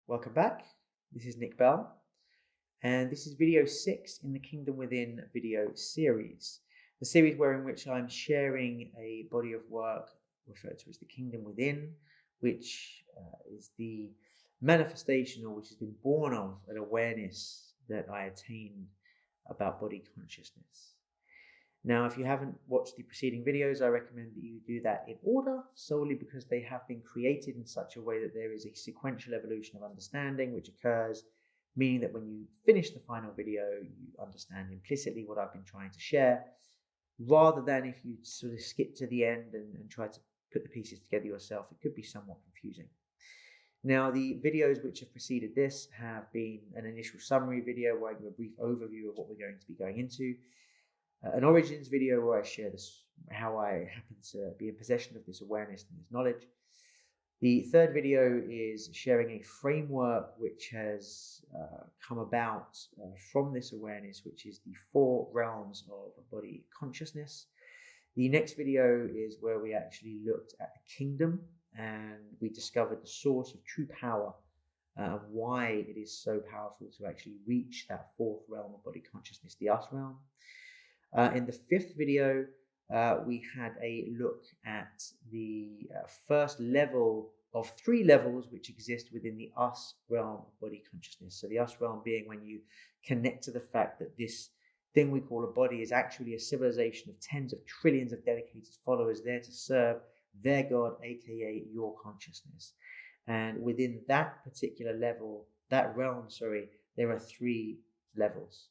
Welcome back. This is Nick Bell, and this is video 6 in the Kingdom Within video series. The series in which I'm sharing a body of work referred to as the Kingdom Within, which is the manifestation, or which has been born of an awareness that I attained about body consciousness. Now, if you haven't watched the preceding videos, I recommend that you do that in order, solely because they have been created in such a way that there is a sequential evolution of understanding which occurs, meaning that when you finish the final video, you understand implicitly what I've been trying to share, rather than if you sort of skip to the end and try to put the pieces together yourself. It could be somewhat confusing. Now, the videos which have preceded this have been an initial summary video where I give a brief overview of what we're going to be going into, an origins video where I share how I happen to be in possession of this awareness and this knowledge. The third video is sharing a framework which has come about from this awareness, which is the 4 realms of body consciousness. The next video is where we actually looked at the kingdom and we discovered the source of true power and why it is so powerful to actually reach that 4th realm of body consciousness, the us realm. In the 5th video, we had a look at the first level of 3 levels which exist within the us realm of body consciousness. So the us realm being when you connect to the fact that this thing we call a body is actually a civilization of tens of trillions of dedicated followers there to serve their God, aka your consciousness. And within that particular level, that realm, there are 3 levels.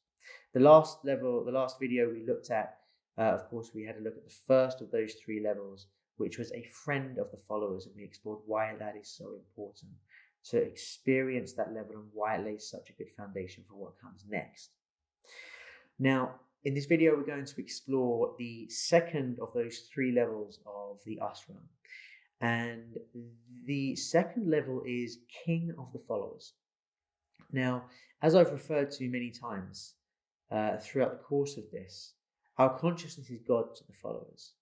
The last video we looked at, of course, we had a look at the first of those 3 levels, which was a friend of the followers, and we explored why that is so important to experience that level and why it lays such a good foundation for what comes next. Now, in this video, we're going to explore the second of those 3 levels of the us realm. And the second level is King of the Followers. Now, as I've referred to many times throughout the course of this, our consciousness is God to the followers.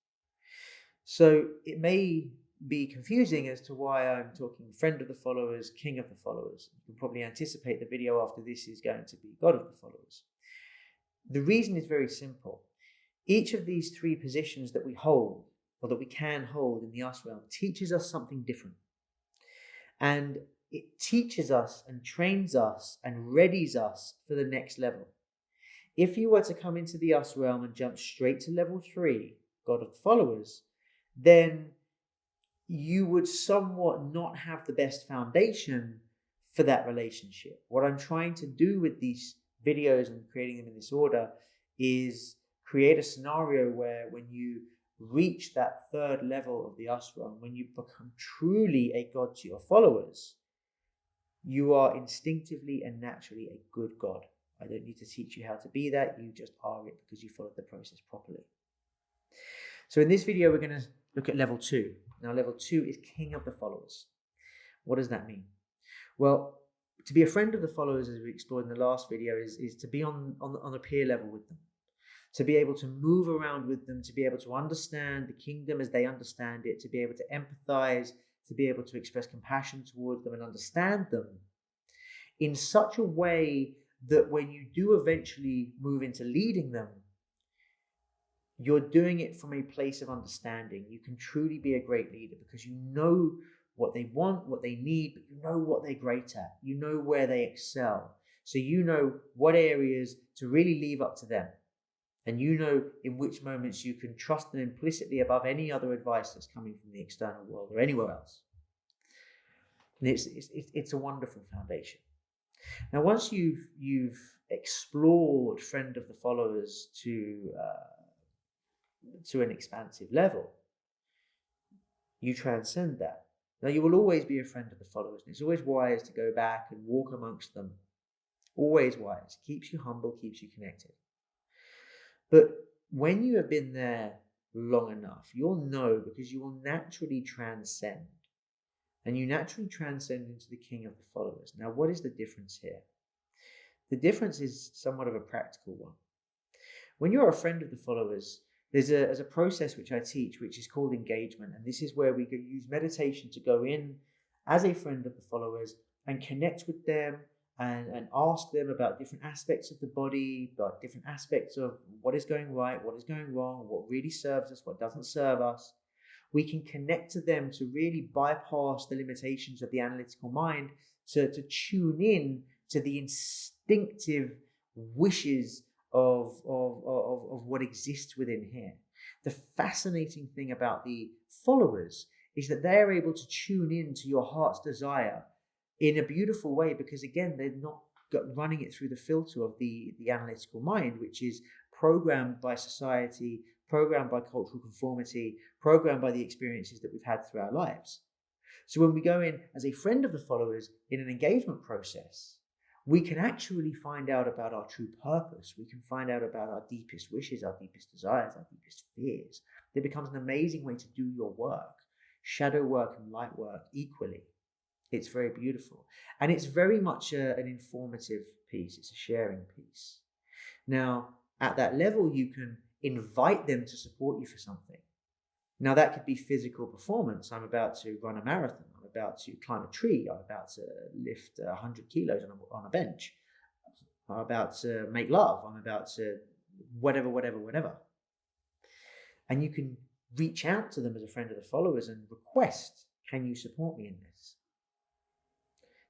So it may be confusing as to why I'm talking friend of the followers, king of the followers. You can probably anticipate the video after this is going to be God of the followers. The reason is very simple. Each of these 3 positions that we hold, or that we can hold in the us realm, teaches us something different. And it teaches us and trains us and readies us for the next level. If you were to come into the us realm and jump straight to level 3, God of the followers, then you would somewhat not have the best foundation for that relationship. What I'm trying to do with these videos and creating them in this order is create a scenario where when you reach that 3rd level of the us realm, when you become truly a God to your followers, you are instinctively and naturally a good God. I don't need to teach you how to be that. You just are it because you followed the process properly. So in this video, we're going to look at level 2. Now, level 2 is King of the Followers. What does that mean? Well, to be a friend of the followers, as we explored in the last video, is to be on a peer level with them, to be able to move around with them, to be able to understand the kingdom as they understand it, to be able to empathize, to be able to express compassion towards them and understand them in such a way that when you do eventually move into leading them, you're doing it from a place of understanding. You can truly be a great leader because you know what they want, what they need, but you know what they're great at. You know where they excel. So you know what areas to really leave up to them. And you know in which moments you can trust them implicitly above any other advice that's coming from the external world or anywhere else. And it's a wonderful foundation. Now, once you've explored friend of the followers to an expansive level, you transcend that. Now, you will always be a friend of the followers, and it's always wise to go back and walk amongst them. Always wise. Keeps you humble, keeps you connected. But when you have been there long enough, you'll know, because you will naturally transcend. And you naturally transcend into the King of the Followers. Now, what is the difference here? The difference is somewhat of a practical one. When you're a friend of the followers, there's a process which I teach, which is called engagement. And this is where we use meditation to go in as a friend of the followers and connect with them and ask them about different aspects of the body, about different aspects of what is going right, what is going wrong, what really serves us, what doesn't serve us. We can connect to them to really bypass the limitations of the analytical mind, to tune in to the instinctive wishes of what exists within here. The fascinating thing about the followers is that they are able to tune in to your heart's desire in a beautiful way, because again, they're not running it through the filter of the analytical mind, which is programmed by society, programmed by cultural conformity, programmed by the experiences that we've had through our lives. So when we go in as a friend of the followers in an engagement process, we can actually find out about our true purpose. We can find out about our deepest wishes, our deepest desires, our deepest fears. It becomes an amazing way to do your work, shadow work and light work equally. It's very beautiful. And it's very much an informative piece. It's a sharing piece. Now, at that level, you can invite them to support you for something. Now, that could be physical performance. I'm about to run a marathon. I'm about to climb a tree. I'm about to lift 100 kilos on a bench. I'm about to make love. I'm about to whatever. And you can reach out to them as a friend of the followers and request, can you support me in this?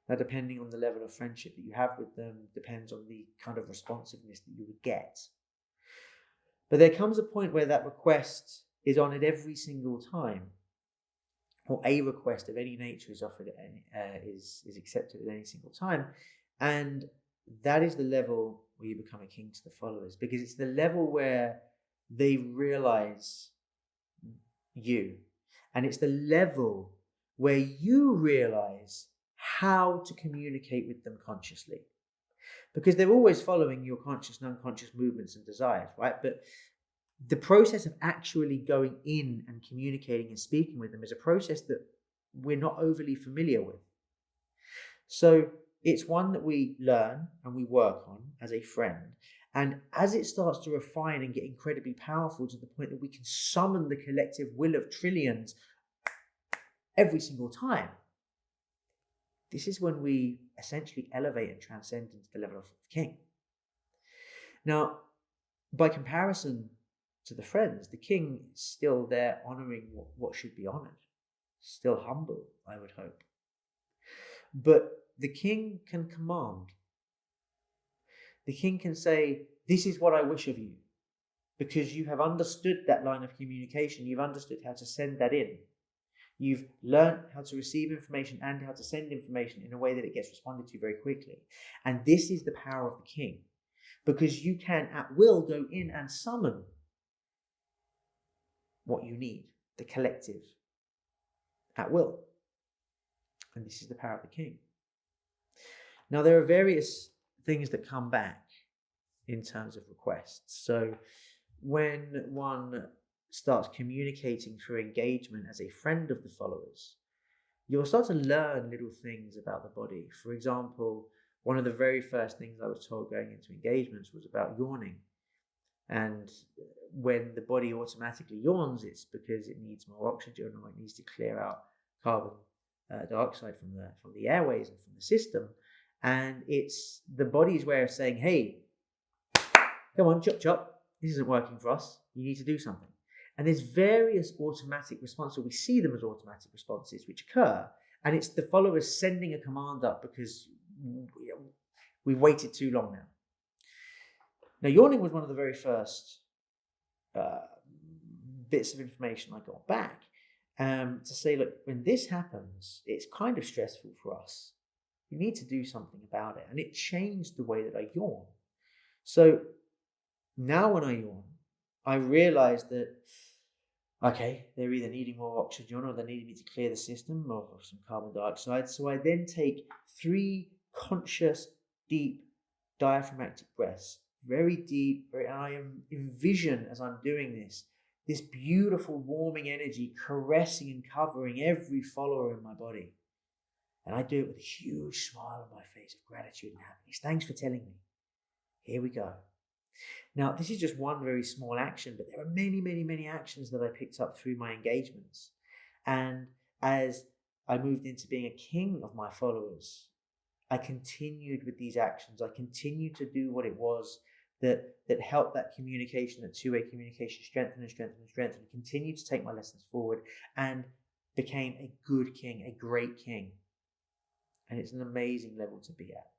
Now, depending on the level of friendship that you have with them, depends on the kind of responsiveness that you would get. But there comes a point where that request is honoured every single time, or a request of any nature is offered, is accepted at any single time, and that is the level where you become a king to the followers, because it's the level where they realise you, and it's the level where you realise how to communicate with them consciously, because they're always following your conscious and unconscious movements and desires, right? But the process of actually going in and communicating and speaking with them is a process that we're not overly familiar with. So it's one that we learn and we work on as a friend. And as it starts to refine and get incredibly powerful to the point that we can summon the collective will of trillions every single time, this is when we essentially elevate and transcend into the level of king. Now, by comparison to the friends, the king is still there honouring what should be honoured, still humble, I would hope. But the king can command. The king can say, this is what I wish of you, because you have understood that line of communication. You've understood how to send that in. You've learned how to receive information and how to send information in a way that it gets responded to very quickly. And this is the power of the king, because you can at will go in and summon what you need, the collective, at will. And this is the power of the king. Now, there are various things that come back in terms of requests. So when one starts communicating through engagement as a friend of the followers, you'll start to learn little things about the body. For example, one of the very first things I was told going into engagements was about yawning. And when the body automatically yawns, it's because it needs more oxygen, or it needs to clear out carbon dioxide from the airways and from the system. And it's the body's way of saying, hey, come on, chop chop, this isn't working for us, you need to do something. And there's various automatic responses, or we see them as automatic responses, which occur, and it's the followers sending a command up because we've waited too long now. Now, yawning was one of the very first bits of information I got back to say, look, when this happens, it's kind of stressful for us. You need to do something about it. And it changed the way that I yawn. So now when I yawn, I realize that, okay, they're either needing more oxygen or they're needing me to clear the system of some carbon dioxide. So I then take 3 conscious, deep, diaphragmatic breaths. Very deep, and I envision as I'm doing this beautiful warming energy caressing and covering every follower in my body. And I do it with a huge smile on my face of gratitude and happiness. Thanks for telling me. Here we go. Now, this is just one very small action, but there are many, many, many actions that I picked up through my engagements. And as I moved into being a king of my followers, I continued with these actions. I continued to do what it was that helped that communication, that two-way communication, strengthen and strengthen and strengthen, and continued to take my lessons forward and became a good king, a great king. And it's an amazing level to be at.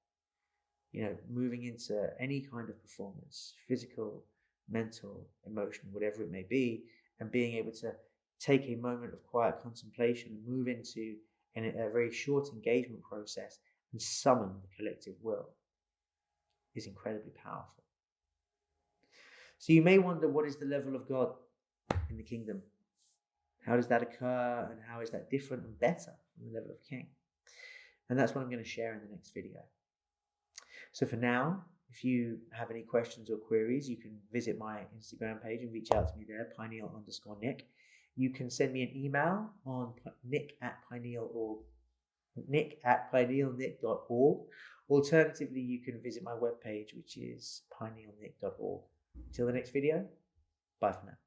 You know, moving into any kind of performance, physical, mental, emotional, whatever it may be, and being able to take a moment of quiet contemplation and move into a very short engagement process and summon the collective will is incredibly powerful. So you may wonder, what is the level of God in the kingdom? How does that occur, and how is that different and better from the level of king? And that's what I'm going to share in the next video. So for now, if you have any questions or queries, you can visit my Instagram page and reach out to me there, pineal_Nick. You can send me an email on nick@pinealnick.org. Alternatively, you can visit my webpage, which is pinealnick.org. Until the next video, bye for now.